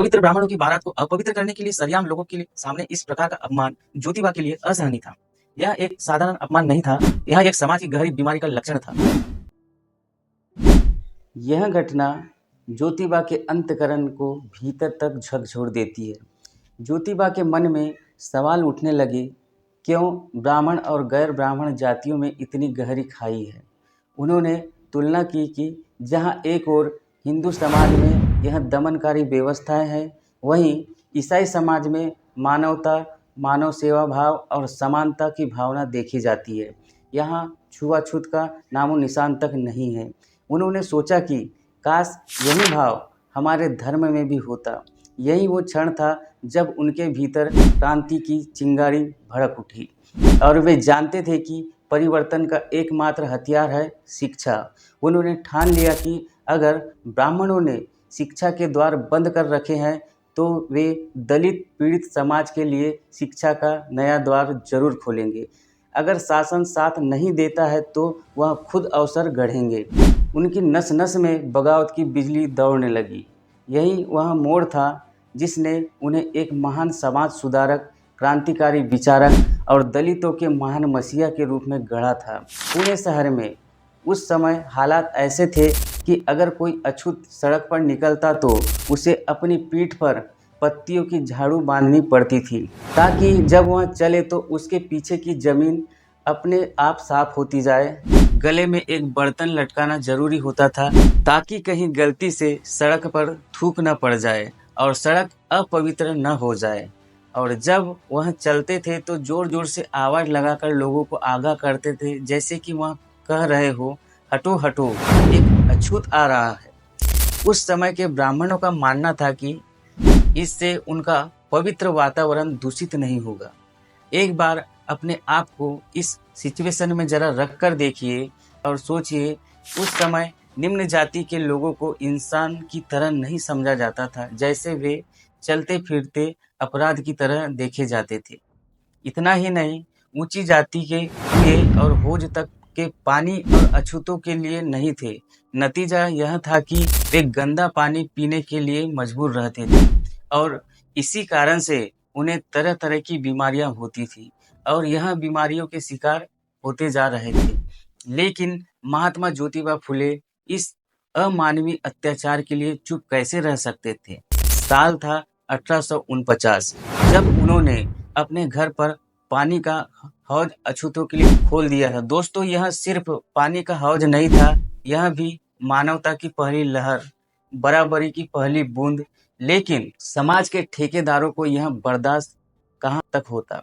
पवित्र ब्राह्मणों की बारात को अपवित्र करने के लिए सरेआम लोगों के लिए सामने इस प्रकार का अपमान ज्योतिबा के लिए असहनीय था। यह एक साधारण अपमान नहीं था, यह एक समाज की गहरी बीमारी का लक्षण था। यह घटना ज्योतिबा के अंतःकरण को भीतर तक झकझोर देती है। ज्योतिबा के मन में सवाल उठने लगे, क्यों ब्राह्मण और गैर ब्राह्मण जातियों में इतनी गहरी खाई है। उन्होंने तुलना की कि जहाँ एक ओर हिंदू समाज में यह दमनकारी व्यवस्थाएं हैं, वहीं ईसाई समाज में मानवता, मानव सेवा भाव और समानता की भावना देखी जाती है। यहाँ छुआछूत का नामो निशान तक नहीं है। उन्होंने सोचा कि काश यही भाव हमारे धर्म में भी होता। यही वो क्षण था जब उनके भीतर क्रांति की चिंगारी भड़क उठी और वे जानते थे कि परिवर्तन का एकमात्र हथियार है शिक्षा। उन्होंने ठान लिया कि अगर ब्राह्मणों ने शिक्षा के द्वार बंद कर रखे हैं तो वे दलित पीड़ित समाज के लिए शिक्षा का नया द्वार जरूर खोलेंगे। अगर शासन साथ नहीं देता है तो वह खुद अवसर गढ़ेंगे। उनकी नस नस में बगावत की बिजली दौड़ने लगी। यही वह मोड़ था जिसने उन्हें एक महान समाज सुधारक, क्रांतिकारी विचारक और दलितों के महान मसीहा के रूप में गढ़ा था। पुणे शहर में उस समय हालात ऐसे थे कि अगर कोई अछूत सड़क पर निकलता तो उसे अपनी पीठ पर पत्तियों की झाड़ू बांधनी पड़ती थी, ताकि जब वह चले तो उसके पीछे की जमीन अपने आप साफ होती जाए। गले में एक बर्तन लटकाना जरूरी होता था ताकि कहीं गलती से सड़क पर थूक न पड़ जाए और सड़क अपवित्र न हो जाए। और जब वह चलते थे तो जोर जोर से आवाज लगाकर लोगों को आगाह करते थे, जैसे कि वह कह रहे हो, हटो हटो, एक अछूत आ रहा है। उस समय के ब्राह्मणों का मानना था कि इससे उनका पवित्र वातावरण दूषित नहीं होगा। एक बार अपने आप को इस सिचुएशन में जरा रख कर देखिए और सोचिए, उस समय निम्न जाति के लोगों को इंसान की तरह नहीं समझा जाता था, जैसे वे चलते फिरते अपराध की तरह देखे जाते थे। इतना ही नहीं, ऊंची जाति के कुएं और हौज तक के पानी और अछूतों के लिए नहीं थे। नतीजा यह था कि वे गंदा पानी पीने के लिए मजबूर रहते थे और इसी कारण से उन्हें तरह तरह की बीमारियां होती थी और यह बीमारियों के शिकार होते जा रहे थे। लेकिन महात्मा ज्योतिबा फुले इस अमानवीय अत्याचार के लिए चुप कैसे रह सकते थे। साल था 1849, जब उन्होंने अपने घर पर पानी का हौज अछूतों के लिए खोल दिया था। दोस्तों, यह सिर्फ पानी का हौज नहीं था, यह भी मानवता की पहली लहर, बराबरी की पहली बूंद। लेकिन समाज के ठेकेदारों को यह बर्दाश्त कहाँ तक होता।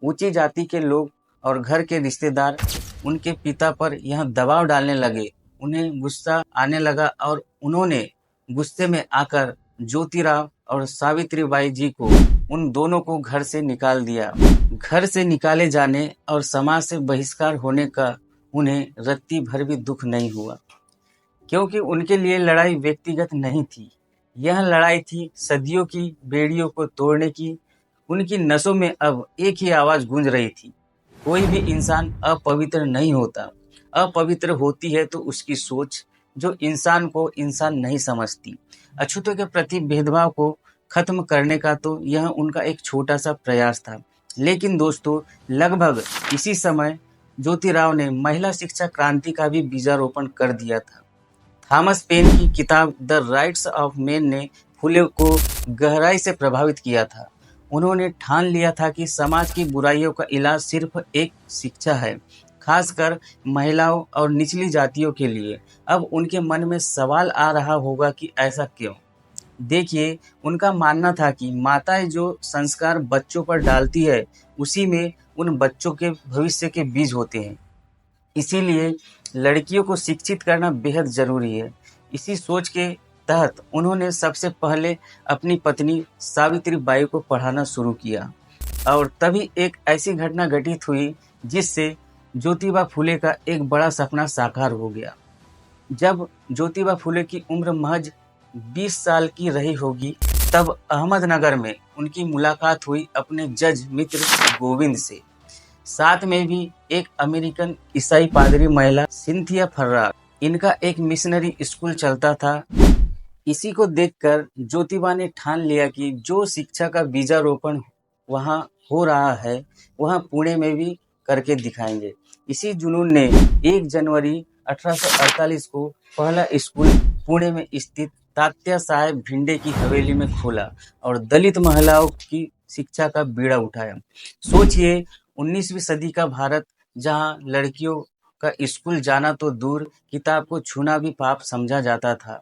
ऊंची जाति के लोग और घर के रिश्तेदार उनके पिता पर यह दबाव डालने लगे। उन्हें गुस्सा आने लगा और उन्होंने गुस्से में आकर ज्योतिराव और सावित्रीबाई जी को, उन दोनों को घर से निकाल दिया। घर से निकाले जाने और समाज से बहिष्कार होने का उन्हें रत्ती भर भी दुख नहीं हुआ, क्योंकि उनके लिए लड़ाई व्यक्तिगत नहीं थी। यह लड़ाई थी सदियों की बेड़ियों को तोड़ने की। उनकी नसों में अब एक ही आवाज गूंज रही थी, कोई भी इंसान अपवित्र नहीं होता। अपवित्र होती है तो उसकी सोच, जो इंसान को इंसान नहीं समझती। अछूतों के प्रति भेदभाव को खत्म करने का तो यह उनका एक छोटा सा प्रयास था। लेकिन दोस्तों, लगभग इसी समय ज्योतिराव ने महिला शिक्षा क्रांति का भी बीजारोपण कर दिया था। थॉमस पेन की किताब द राइट्स ऑफ मैन ने फुले को गहराई से प्रभावित किया था। उन्होंने ठान लिया था कि समाज की बुराइयों का इलाज सिर्फ एक शिक्षा है, खासकर महिलाओं और निचली जातियों के लिए। अब उनके मन में सवाल आ रहा होगा कि ऐसा क्यों। देखिए, उनका मानना था कि माताएं जो संस्कार बच्चों पर डालती है, उसी में उन बच्चों के भविष्य के बीज होते हैं। इसीलिए लड़कियों को शिक्षित करना बेहद जरूरी है। इसी सोच के तहत उन्होंने सबसे पहले अपनी पत्नी सावित्रीबाई को पढ़ाना शुरू किया और तभी एक ऐसी घटना घटित हुई जिससे ज्योतिबा फुले का एक बड़ा सपना साकार हो गया। जब ज्योतिबा फुले की उम्र महज 20 साल की रही होगी, तब अहमदनगर में उनकी मुलाकात हुई अपने जज मित्र गोविंद से। साथ में भी एक अमेरिकन ईसाई पादरी महिला सिंथिया फर्रार। इनका एक मिशनरी स्कूल चलता था। इसी को देखकर ज्योतिबा ने ठान लिया कि जो शिक्षा का बीजारोपण वहाँ हो रहा है वहाँ पुणे में भी करके दिखाएंगे। इसी जुनून ने 1 जनवरी 1848 को पहला स्कूल पुणे में स्थित तात्या साहेब भिंडे की हवेली में खोला और दलित महिलाओं की शिक्षा का बीड़ा उठाया। सोचिए 19वीं सदी का भारत, जहाँ लड़कियों का स्कूल जाना तो दूर, किताब को छूना भी पाप समझा जाता था।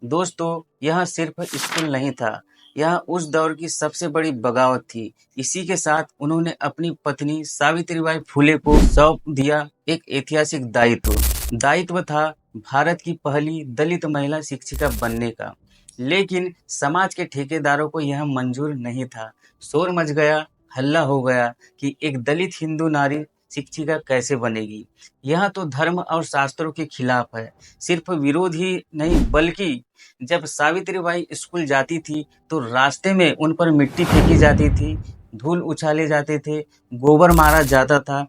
दोस्तों, यह सिर्फ स्कूल नहीं था, यह उस दौर की सबसे बड़ी बगावत थी। इसी के साथ उन्होंने अपनी पत्नी सावित्रीबाई फुले को सौंप दिया एक ऐतिहासिक दायित्व। दायित्व था भारत की पहली दलित महिला शिक्षिका बनने का। लेकिन समाज के ठेकेदारों को यह मंजूर नहीं था। शोर मच गया, हल्ला हो गया कि एक दलित हिंदू नारी शिक्षिका कैसे बनेगी। यह तो धर्म और शास्त्रों के खिलाफ है। सिर्फ विरोध ही नहीं, बल्कि जब सावित्रीबाई स्कूल जाती थी तो रास्ते में उन पर मिट्टी फेंकी जाती थी, धूल उछाले जाते थे, गोबर मारा जाता था,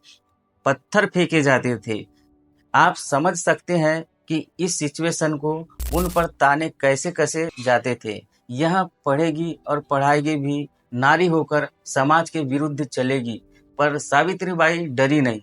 पत्थर फेंके जाते थे। आप समझ सकते हैं कि इस सिचुएशन को उन पर ताने कैसे कसे जाते थे। यह पढ़ेगी और पढ़ाएगी भी, नारी होकर समाज के विरुद्ध चलेगी। पर सावित्रीबाई डरी नहीं।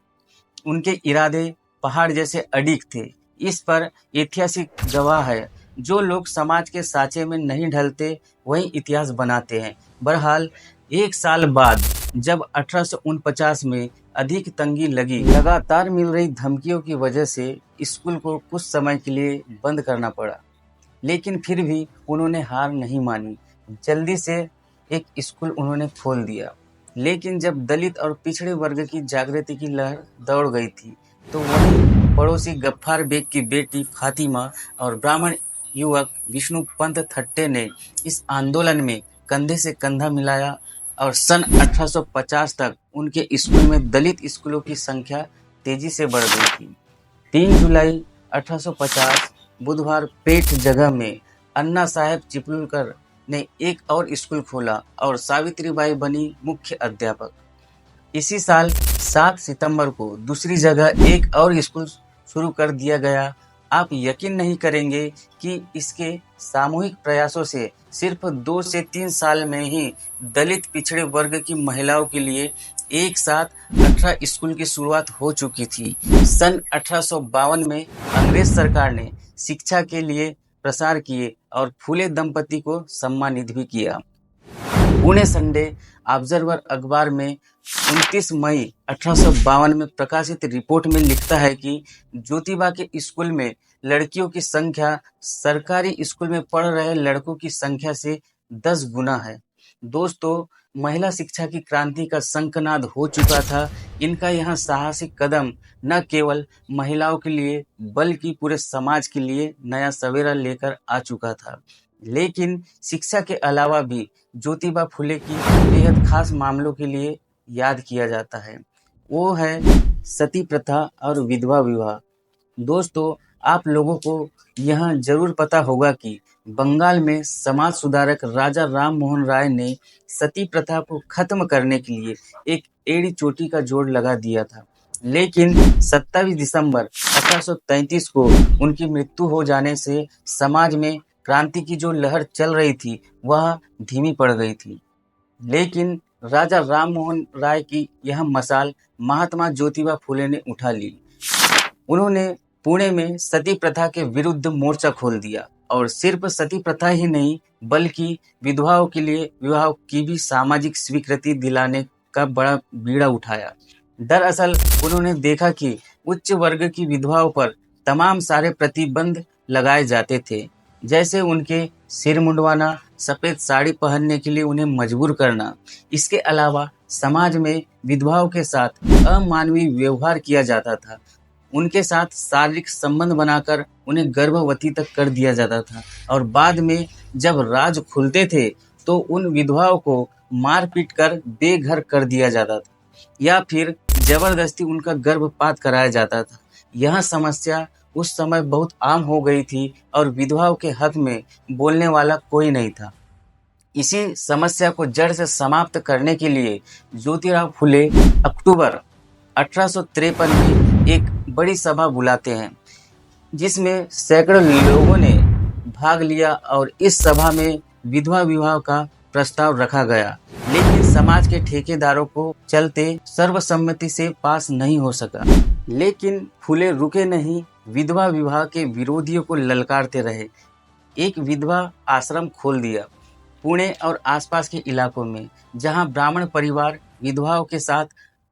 उनके इरादे पहाड़ जैसे अडिग थे। इस पर ऐतिहासिक गवाह है। जो लोग समाज के साँचे में नहीं ढलते वही इतिहास बनाते हैं। बहरहाल 1 साल बाद जब 1849 में अधिक तंगी लगी, लगातार मिल रही धमकियों की वजह से स्कूल को कुछ समय के लिए बंद करना पड़ा। लेकिन फिर भी उन्होंने हार नहीं मानी। जल्दी से एक स्कूल उन्होंने खोल दिया। लेकिन जब दलित और पिछड़े वर्ग की जागृति की लहर दौड़ गई थी, तो वहीं पड़ोसी गफ्फार बेग की बेटी फातिमा और ब्राह्मण युवक विष्णु पंत थट्टे ने इस आंदोलन में कंधे से कंधा मिलाया और सन 1850 तक उनके स्कूल में दलित स्कूलों की संख्या तेजी से बढ़ गई थी। 3 जुलाई 1850 बुधवार पेट जगह में अन्ना साहेब चिपलुलकर ने एक और स्कूल खोला और सावित्रीबाई बनी मुख्य अध्यापक। इसी साल 7 सितंबर को दूसरी जगह एक और स्कूल शुरू कर दिया गया। आप यकीन नहीं करेंगे कि इसके सामूहिक प्रयासों से सिर्फ 2 से 3 साल में ही दलित पिछड़े वर्ग की महिलाओं के लिए एक साथ 18 स्कूल की शुरुआत हो चुकी थी। सन 1852 में अंग्रेज सरकार ने शिक्षा के लिए प्रसार किए और फूले दंपति को सम्मानित भी किया। पुणे संडे ऑब्जर्वर अखबार में 29 मई 1852 में प्रकाशित रिपोर्ट में लिखता है कि ज्योतिबा के स्कूल में लड़कियों की संख्या सरकारी स्कूल में पढ़ रहे लड़कों की संख्या से 10 गुना है। दोस्तों, महिला शिक्षा की क्रांति का शंखनाद हो चुका था। इनका यह साहसिक कदम न केवल महिलाओं के लिए बल्कि पूरे समाज के लिए नया सवेरा लेकर आ चुका था। लेकिन शिक्षा के अलावा भी ज्योतिबा फुले की बेहद खास मामलों के लिए याद किया जाता है। वो है सती प्रथा और विधवा विवाह। दोस्तों, आप लोगों को यह जरूर पता होगा कि बंगाल में समाज सुधारक राजा राम मोहन राय ने सती प्रथा को खत्म करने के लिए एक एड़ी चोटी का जोड़ लगा दिया था। लेकिन 27 दिसंबर 1833 को उनकी मृत्यु हो जाने से समाज में क्रांति की जो लहर चल रही थी वह धीमी पड़ गई थी। लेकिन राजा राम मोहन राय की यह मशाल महात्मा ज्योतिबा फुले ने उठा ली। उन्होंने पुणे में सती प्रथा के विरुद्ध मोर्चा खोल दिया और सिर्फ सती प्रथा ही नहीं बल्कि विधवाओं के लिए विवाह की भी सामाजिक स्वीकृति दिलाने का बड़ा बीड़ा उठाया। दरअसल उन्होंने देखा कि उच्च वर्ग की विधवाओं पर तमाम सारे प्रतिबंध लगाए जाते थे, जैसे उनके सिर मुंडवाना, सफ़ेद साड़ी पहनने के लिए उन्हें मजबूर करना। इसके अलावा समाज में विधवाओं के साथ अमानवीय व्यवहार किया जाता था। उनके साथ शारीरिक संबंध बनाकर उन्हें गर्भवती तक कर दिया जाता था और बाद में जब राज खुलते थे तो उन विधवाओं को मार पीट कर बेघर कर दिया जाता था या फिर जबरदस्ती उनका गर्भपात कराया जाता था। यह समस्या उस समय बहुत आम हो गई थी और विधवाओं के हक में बोलने वाला कोई नहीं था। इसी समस्या को जड़ से समाप्त करने के लिए ज्योतिराव फुले अक्टूबर 1853 में एक बड़ी सभा बुलाते हैं, जिसमें सैकड़ों लोगों ने भाग लिया और इस सभा में विधवा विवाह का प्रस्ताव रखा गया, लेकिन समाज के ठेकेदारों को चलते सर्वसम्मति से पास नहीं हो सका। लेकिन फुले रुके नहीं, विधवा विवाह के विरोधियों को ललकारते रहे। एक विधवा आश्रम खोल दिया पुणे और आसपास के इलाकों में, जहां ब्राह्मण परिवार विधवाओं के साथ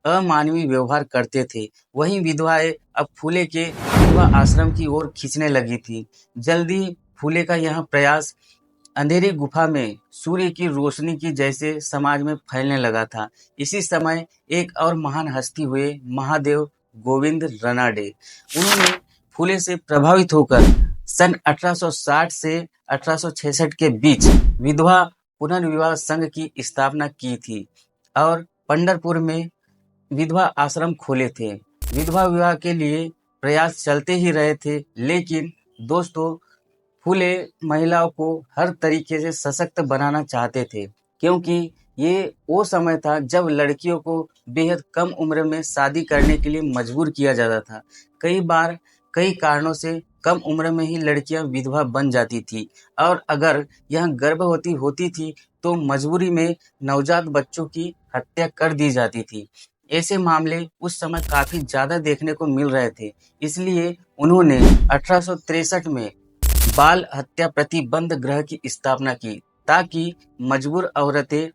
अमानवीय व्यवहार करते थे। वहीं विधवाएं अब फुले के विधवा आश्रम की ओर खींचने लगी थी। जल्दी फुले का यह प्रयास अंधेरी गुफा में सूर्य की रोशनी की जैसे समाज में फैलने लगा था। इसी समय एक और महान हस्ती हुए महादेव गोविंद रनाडे। उन्होंने फुले से प्रभावित होकर सन 1860 से 1866 के बीच विधवा पुनर्विवाह संघ की स्थापना की थी और पंढरपुर में विधवा आश्रम खोले थे। विधवा विवाह के लिए प्रयास चलते ही रहे थे, लेकिन दोस्तों फुले महिलाओं को हर तरीके से सशक्त बनाना चाहते थे, क्योंकि ये वो समय था जब लड़कियों को बेहद कम उम्र में शादी करने के लिए मजबूर किया जाता था। कई बार कई कारणों से कम उम्र में ही लड़कियां विधवा बन जाती थी और अगर यह गर्भवती होती थी तो मजबूरी में नवजात बच्चों की हत्या कर दी जाती थी। ऐसे मामले उस समय काफी ज्यादा देखने को मिल रहे थे। इसलिए उन्होंने 1863 में बाल हत्या प्रतिबंध गृह की स्थापना की, ताकि मजबूर औरतें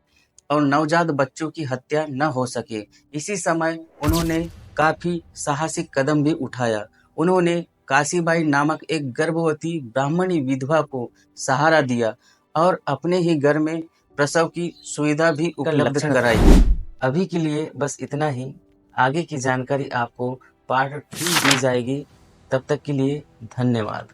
और नवजात बच्चों की हत्या न हो सके। इसी समय उन्होंने काफी साहसिक कदम भी उठाया। उन्होंने काशीबाई नामक एक गर्भवती ब्राह्मणी विधवा को सहारा दिया और अपने ही घर में प्रसव की सुविधा भी उपलब्ध कराई। अभी के लिए बस इतना ही। आगे की जानकारी आपको पार्ट 3 दी जाएगी। तब तक के लिए धन्यवाद।